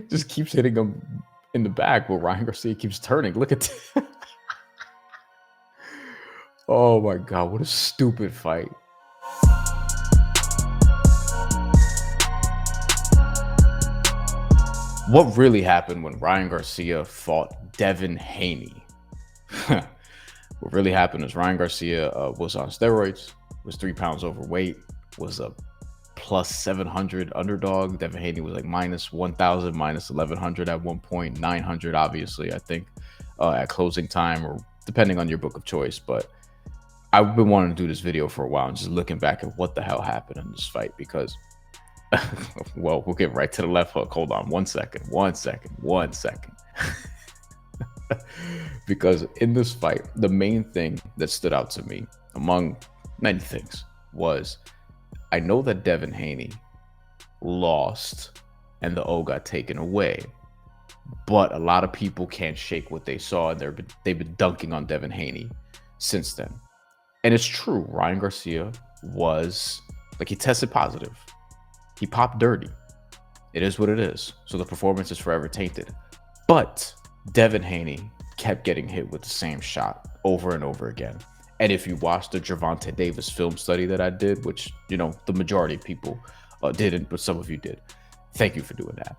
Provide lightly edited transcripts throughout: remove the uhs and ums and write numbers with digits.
Just keeps hitting him in the back, but Ryan Garcia keeps turning. Look at oh my god, what a stupid fight. What really happened when Ryan Garcia fought Devin Haney? What really happened is Ryan Garcia was on steroids, was 3 pounds overweight, was a plus 700 underdog. Devin Haney was like minus 1,000, minus 1,100 at one point, 900, obviously, I think, at closing time, or depending on your book of choice. But I've been wanting to do this video for a while and just looking back at what the hell happened in this fight because, well, we'll get right to the left hook. Hold on 1 second, 1 second, 1 second. Because in this fight, the main thing that stood out to me, among many things, was I know that Devin Haney lost and the O got taken away, but a lot of people can't shake what they saw, and they've been dunking on Devin Haney since then. And it's true, Ryan Garcia was, like, he tested positive. He popped dirty. It is what it is. So the performance is forever tainted. But Devin Haney kept getting hit with the same shot over and over again. And if you watch the Gervonta Davis film study that I did, which, you know, the majority of people didn't, but some of you did. Thank you for doing that.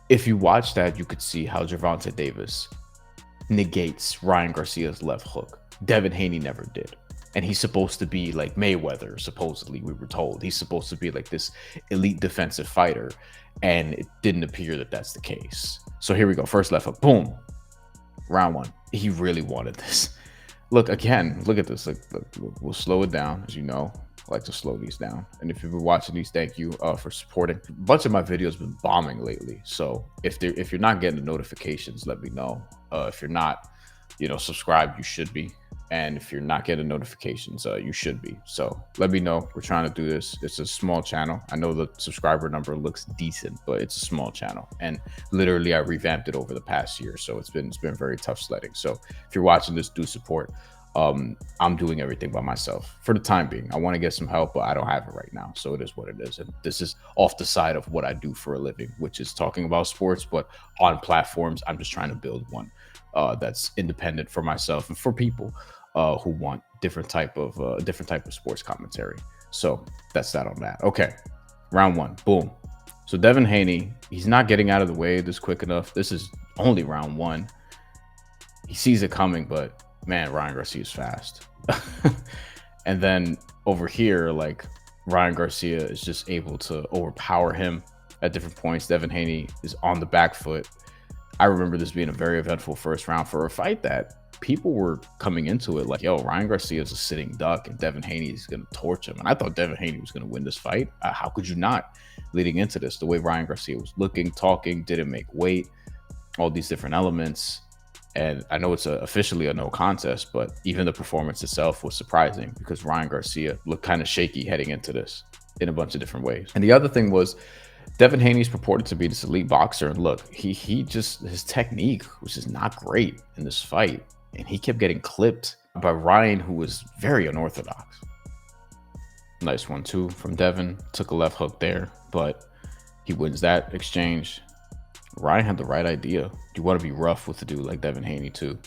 If you watch that, you could see how Gervonta Davis negates Ryan Garcia's left hook. Devin Haney never did. And he's supposed to be like Mayweather, supposedly, we were told. He's supposed to be like this elite defensive fighter. And it didn't appear that that's the case. So here we go. First left hook. Boom. Round one. He really wanted this. Look, again, look at this. Look, we'll slow it down. As you know, I like to slow these down. And if you've been watching these, thank you for supporting. A bunch of my videos have been bombing lately. So if you're not getting the notifications, let me know. If you're not, subscribed, you should be. And if you're not getting notifications, you should be. So let me know. We're trying to do this. It's a small channel. I know the subscriber number looks decent, but it's a small channel. And literally, I revamped it over the past year. So it's been very tough sledding. So if you're watching this, do support. I'm doing everything by myself for the time being. I want to get some help, but I don't have it right now. So it is what it is. And this is off the side of what I do for a living, which is talking about sports, but on platforms. I'm just trying to build one that's independent for myself and for people who want different type of sports commentary. So that's that on that. Okay, round one, boom. So Devin Haney, he's not getting out of the way this quick enough. This is only round one. He sees it coming, but man, Ryan Garcia is fast. And then over here, like, Ryan Garcia is just able to overpower him at different points. Devin Haney is on the back foot. I remember this being a very eventful first round for a fight that people were coming into it like, yo, Ryan Garcia is a sitting duck and Devin Haney is going to torch him. And I thought Devin Haney was going to win this fight. How could you not, leading into this? The way Ryan Garcia was looking, talking, didn't make weight, all these different elements. And I know it's officially a no contest, but even the performance itself was surprising because Ryan Garcia looked kind of shaky heading into this in a bunch of different ways. And the other thing was, Devin Haney's purported to be this elite boxer, and look, he just, his technique was just not great in this fight, and he kept getting clipped by Ryan, who was very unorthodox. Nice 1-2 from Devin, took a left hook there, but he wins that exchange. Ryan had the right idea. You want to be rough with a dude like Devin Haney too.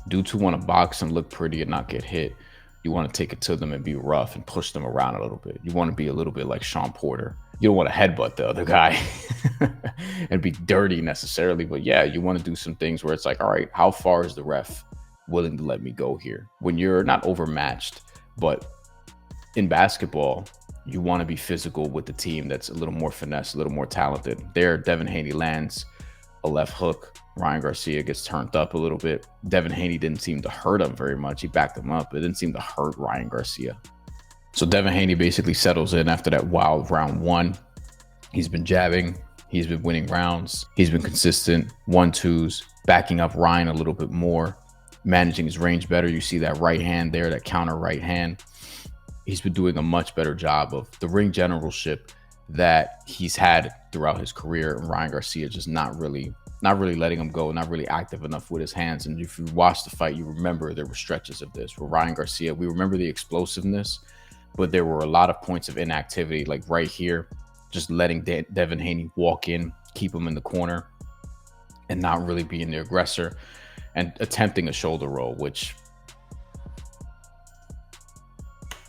Dudes who want to box and look pretty and not get hit, you want to take it to them and be rough and push them around a little bit. You want to be a little bit like Sean Porter. You don't want to headbutt the other guy and be dirty necessarily, but yeah, you want to do some things where it's like, all right, how far is the ref willing to let me go here? When you're not overmatched, but in basketball, you want to be physical with the team that's a little more finesse, a little more talented. There, Devin Haney lands a left hook. Ryan Garcia gets turned up a little bit. Devin Haney didn't seem to hurt him very much. He backed him up. It didn't seem to hurt Ryan Garcia. So Devin Haney basically settles in after that wild round one. He's been jabbing. He's been winning rounds. He's been consistent. 1-2s, backing up Ryan a little bit more, managing his range better. You see that right hand there, that counter right hand. He's been doing a much better job of the ring generalship that he's had throughout his career. And Ryan Garcia just not really letting him go, not really active enough with his hands. And if you watch the fight, you remember there were stretches of this where Ryan Garcia, we remember the explosiveness, but there were a lot of points of inactivity, like right here, just letting Devin Haney walk in, keep him in the corner. and not really being the aggressor and attempting a shoulder roll, which,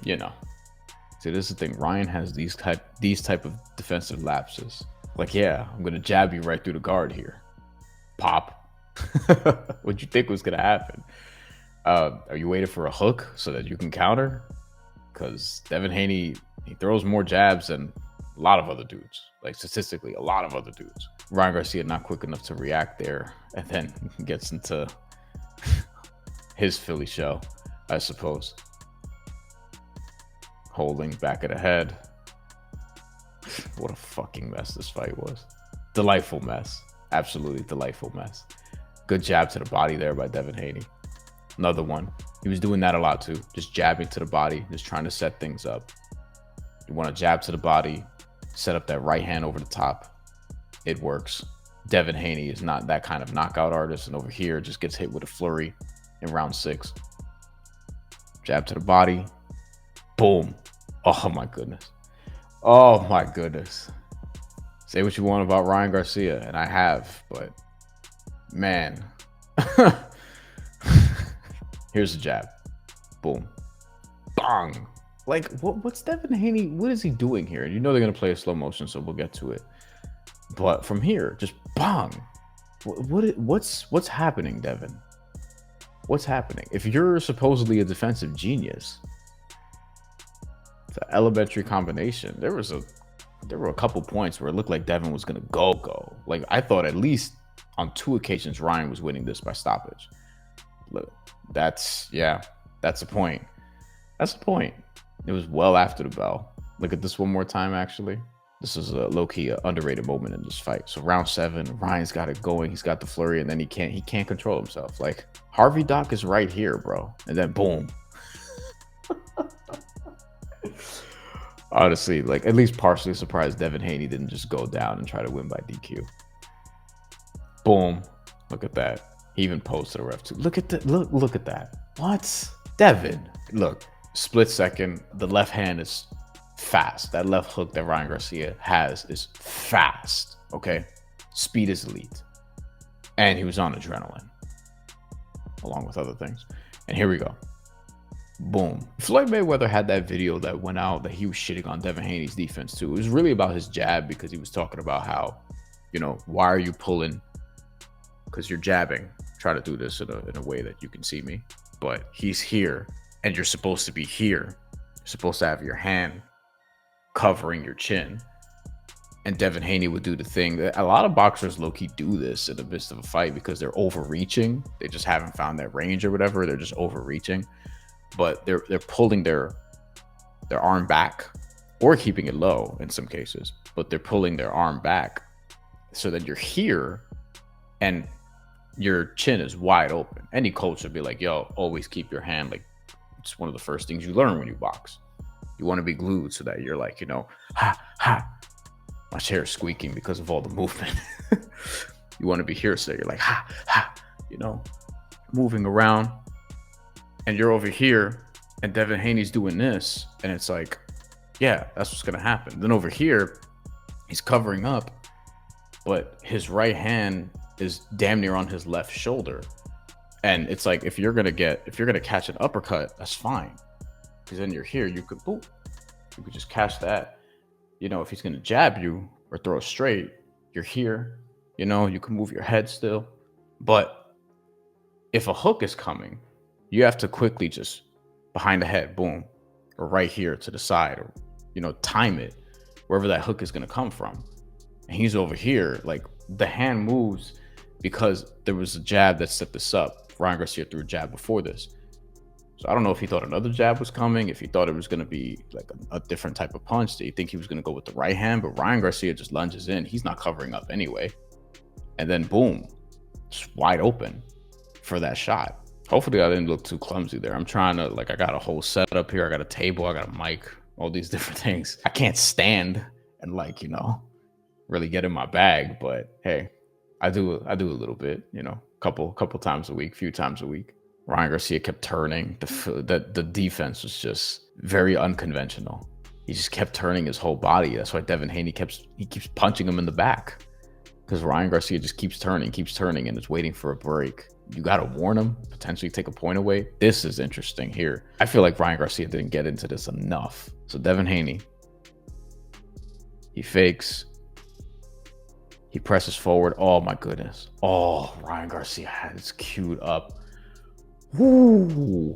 you know, see, this is the thing. Ryan has these type of defensive lapses. Like, yeah, I'm gonna jab you right through the guard here. Pop. What'd you think was gonna happen? Are you waiting for a hook so that you can counter? Because Devin Haney, he throws more jabs than a lot of other dudes. Like, statistically, a lot of other dudes. Ryan Garcia not quick enough to react there, and then gets into his Philly show, I suppose. Holding back of the head. What a fucking mess this fight was. Delightful mess. Absolutely delightful mess. Good jab to the body there by Devin Haney. Another one. He was doing that a lot too. Just jabbing to the body, just trying to set things up. You want to jab to the body, set up that right hand over the top. It works. Devin Haney is not that kind of knockout artist, and over here just gets hit with a flurry in round 6. Jab to the body. Boom. Oh my goodness. Oh my goodness. Say what you want about Ryan Garcia, and I have, but man. Here's the jab. Boom. Bang. Like, what's Devin Haney? What is he doing here? And you know they're going to play a slow motion, so we'll get to it. But from here, just bang. What's happening, Devin? What's happening? If you're supposedly a defensive genius, it's an elementary combination. There were a couple points where it looked like Devin was going to go. Like, I thought at least on 2 occasions Ryan was winning this by stoppage. Look, that's the point. That's the point. It was well after the bell. Look at this one more time, actually. This is a low-key underrated moment in this fight. So round 7, Ryan's got it going. He's got the flurry, and then he can't control himself. Like, Harvey Doc is right here, bro. And then boom. Honestly, like, at least partially surprised Devin Haney didn't just go down and try to win by DQ. Boom. Look at that. He even posed to the ref too. Look at that. What? Devin. Look, split second. The left hand is fast. That left hook that Ryan Garcia has is fast. Okay? Speed is elite. And he was on adrenaline, along with other things. And here we go. Boom. Floyd Mayweather had that video that went out that he was shitting on Devin Haney's defense too. It was really about his jab, because he was talking about how, you know, why are you pulling? Because you're jabbing. Try to do this in a way that you can see me. But he's here, and you're supposed to be here. You're supposed to have your hand covering your chin. And Devin Haney would do the thing that a lot of boxers low-key do this in the midst of a fight, because they're overreaching. They just haven't found that range or whatever. They're just overreaching. But they're pulling their arm back, or keeping it low in some cases. But they're pulling their arm back so that you're here, and your chin is wide open. Any coach would be like, yo, always keep your hand. Like, it's one of the first things you learn when you box. You want to be glued so that you're like, you know, ha, ha. My chair is squeaking because of all the movement. You want to be here so that you're like, ha, ha, you know, moving around. And you're over here, and Devin Haney's doing this. And it's like, yeah, that's what's going to happen. Then over here, he's covering up, but his right hand is damn near on his left shoulder. And it's like, if you're gonna catch an uppercut, that's fine, because then you're here. You could just catch that. You know, if he's gonna jab you or throw straight, you're here. You know, you can move your head still. But if a hook is coming, you have to quickly just behind the head, boom, or right here to the side, or, you know, time it wherever that hook is gonna come from. And he's over here, like, the hand moves because there was a jab that set this up. Ryan Garcia threw a jab before this. So I don't know if he thought another jab was coming, if he thought it was going to be like a different type of punch. Did he think he was going to go with the right hand? But Ryan Garcia just lunges in. He's not covering up anyway. And then boom, just wide open for that shot. Hopefully I didn't look too clumsy there. I'm trying to, like, I got a whole setup here. I got a table, I got a mic, all these different things. I can't stand and, like, you know, really get in my bag, but hey, I do a little bit, you know, couple times a week, few times a week. Ryan Garcia kept turning. The defense was just very unconventional. He just kept turning his whole body. That's why Devin Haney keeps punching him in the back. because Ryan Garcia just keeps turning, and is waiting for a break. You got to warn him, potentially take a point away. This is interesting here. I feel like Ryan Garcia didn't get into this enough. So Devin Haney, he fakes. He presses forward. Oh, my goodness. Oh, Ryan Garcia has queued up. Woo.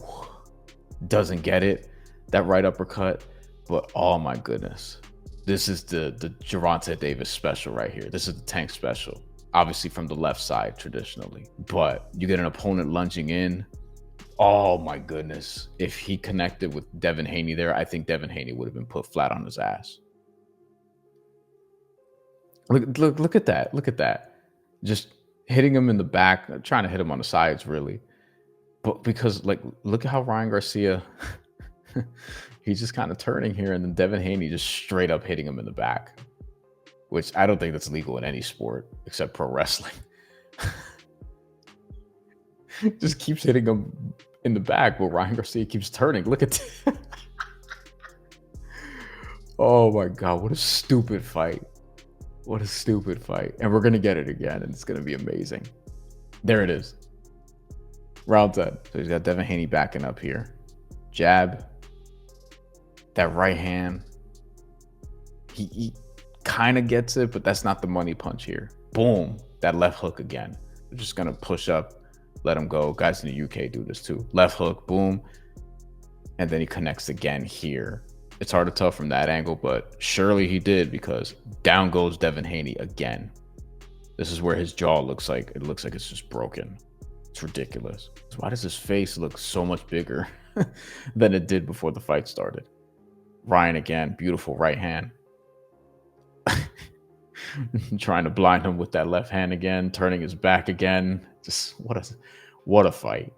Doesn't get it. That right uppercut. But, oh, my goodness. This is the Gervonta Davis special right here. This is the Tank special. Obviously from the left side traditionally. But you get an opponent lunging in. Oh, my goodness. If he connected with Devin Haney there, I think Devin Haney would have been put flat on his ass. Look at that. Look at that. Just hitting him in the back, trying to hit him on the sides, really. But because, like, look at how Ryan Garcia, he's just kind of turning here, and then Devin Haney just straight up hitting him in the back, which I don't think that's legal in any sport except pro wrestling. Just keeps hitting him in the back, but Ryan Garcia keeps turning. Look at that. Oh, my God. What a stupid fight. What a stupid fight. And we're going to get it again, and it's going to be amazing. There it is. Round 10. So he's got Devin Haney backing up here. Jab. That right hand. He kind of gets it, but that's not the money punch here. Boom. That left hook again. We're just going to push up, let him go. Guys in the UK do this too. Left hook, boom. And then he connects again here. It's hard to tell from that angle, but surely he did, because down goes Devin Haney again. This is where his jaw looks like it's just broken. It's ridiculous. So why does his face look so much bigger than it did before the fight started? Ryan again, beautiful right hand. Trying to blind him with that left hand again, turning his back again. Just what a fight.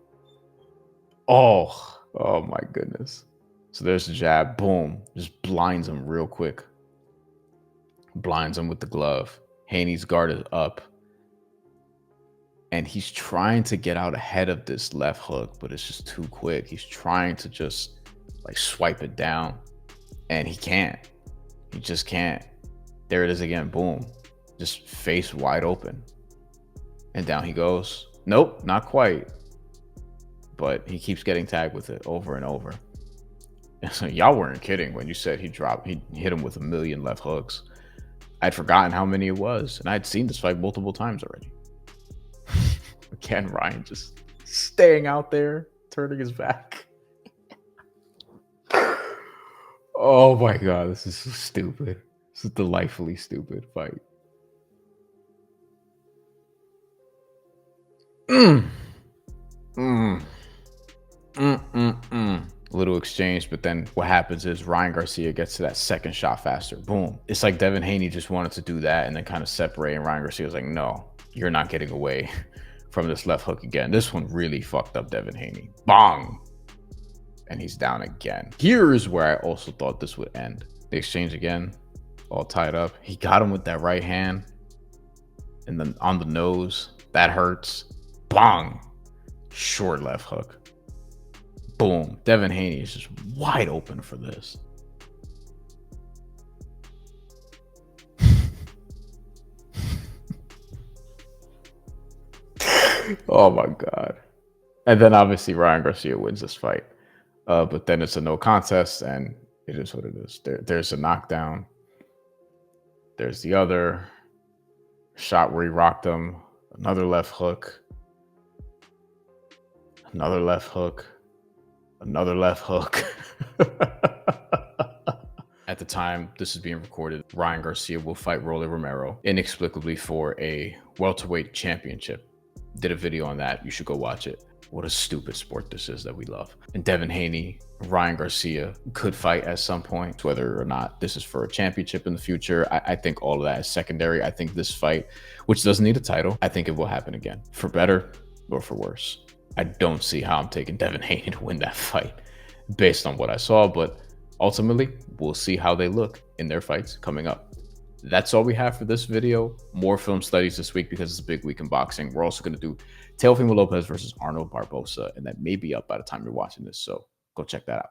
Oh my goodness. So there's the jab, boom, just blinds him real quick. Blinds him with the glove. Haney's guard is up. And he's trying to get out ahead of this left hook, but it's just too quick. He's trying to just like swipe it down, and he can't. He just can't. There it is again, boom. Just face wide open. And down he goes. Nope, not quite. But he keeps getting tagged with it over and over. So y'all weren't kidding when you said he hit him with 1 million left hooks. I'd forgotten how many it was, and I'd seen this fight multiple times already. Again, Ryan just staying out there, turning his back. Oh my God, this is so stupid. This is a delightfully stupid fight. Little exchange, but then what happens is Ryan Garcia gets to that second shot faster. Boom. It's like Devin Haney just wanted to do that and then kind of separate, and Ryan Garcia was like, no, you're not getting away from this left hook again. This one really fucked up Devin Haney. Bong. And he's down again. Here's where I also thought this would end. The exchange again, all tied up. He got him with that right hand, and then on the nose, that hurts. Bong. Short left hook. Boom. Devin Haney is just wide open for this. Oh my God. And then obviously Ryan Garcia wins this fight. But then it's a no contest, and it is what it is. There's a knockdown. There's the other shot where he rocked him. Another left hook. Another left hook. Another left hook. At the time this is being recorded, Ryan Garcia will fight Rolly Romero inexplicably for a welterweight championship. Did a video on that. You should go watch it. What a stupid sport this is that we love. And Devin Haney, Ryan Garcia could fight at some point. Whether or not this is for a championship in the future, I think all of that is secondary. I think this fight, which doesn't need a title, I think it will happen again, for better or for worse. I don't see how I'm taking Devin Haney to win that fight based on what I saw, but ultimately, we'll see how they look in their fights coming up. That's all we have for this video. More film studies this week because it's a big week in boxing. We're also going to do Teofimo Lopez versus Arnold Barboza, and that may be up by the time you're watching this, so go check that out.